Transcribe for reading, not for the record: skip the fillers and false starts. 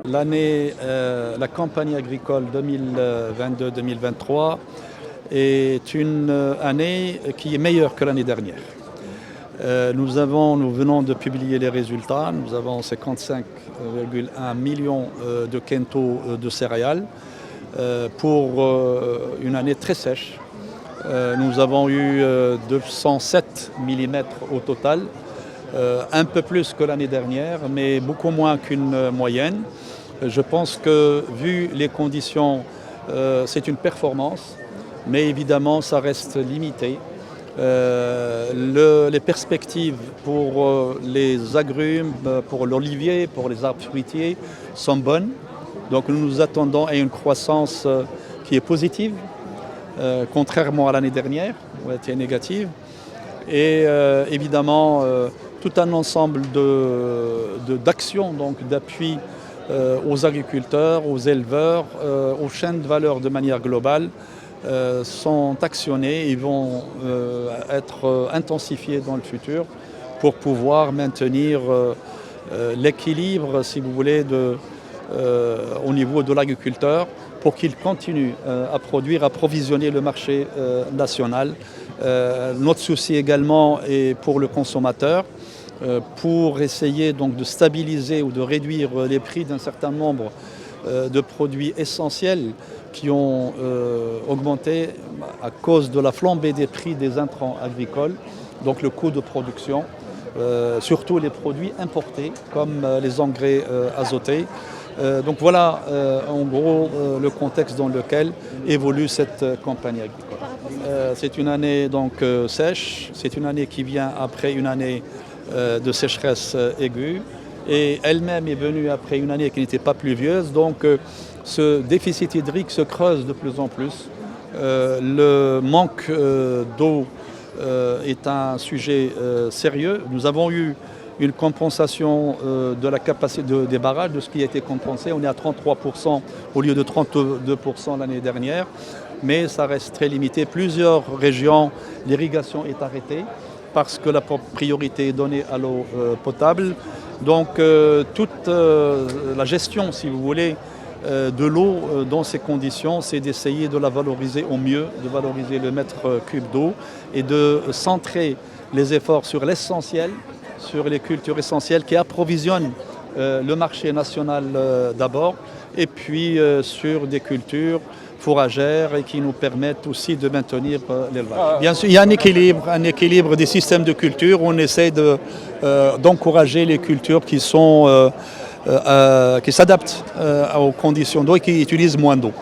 la campagne agricole 2022-2023 est une année qui est meilleure que l'année dernière. Nous venons de publier les résultats. Nous avons 55,1 millions de quintaux de céréales pour une année très sèche. Nous avons eu 207 mm au total, un peu plus que l'année dernière, mais beaucoup moins qu'une moyenne. Je pense que, vu les conditions, c'est une performance, mais évidemment, ça reste limité. Les perspectives pour les agrumes, pour l'olivier, pour les arbres fruitiers sont bonnes. Donc nous nous attendons à une croissance qui est positive, contrairement à l'année dernière, où elle était négative. Et évidemment, tout un ensemble d'actions, donc d'appui aux agriculteurs, aux éleveurs, aux chaînes de valeur de manière globale, sont actionnés et vont être intensifiés dans le futur pour pouvoir maintenir l'équilibre, si vous voulez, au niveau de l'agriculteur, pour qu'il continue à produire, à approvisionner le marché national. Notre souci également est pour le consommateur, pour essayer donc de stabiliser ou de réduire les prix d'un certain nombre de produits essentiels qui ont augmenté à cause de la flambée des prix des intrants agricoles, donc le coût de production, surtout les produits importés comme les engrais azotés. Donc voilà en gros le contexte dans lequel évolue cette campagne agricole. C'est une année donc sèche, c'est une année qui vient après une année de sécheresse aiguë, et elle-même est venue après une année qui n'était pas pluvieuse, donc ce déficit hydrique se creuse de plus en plus. Le manque d'eau est un sujet sérieux. Nous avons eu une compensation de la capacité des barrages, de ce qui a été compensé. On est à 33% au lieu de 32% l'année dernière, mais ça reste très limité. Plusieurs régions, l'irrigation est arrêtée parce que la priorité est donnée à l'eau potable. Donc toute la gestion, si vous voulez, de l'eau dans ces conditions, c'est d'essayer de la valoriser au mieux, de valoriser le mètre cube d'eau et de centrer les efforts sur l'essentiel, sur les cultures essentielles qui approvisionnent le marché national d'abord, et puis sur des cultures fourragères et qui nous permettent aussi de maintenir l'élevage. Bien sûr, il y a un équilibre des systèmes de culture. On essaie d'encourager les cultures qui s'adaptent aux conditions d'eau et qui utilisent moins d'eau.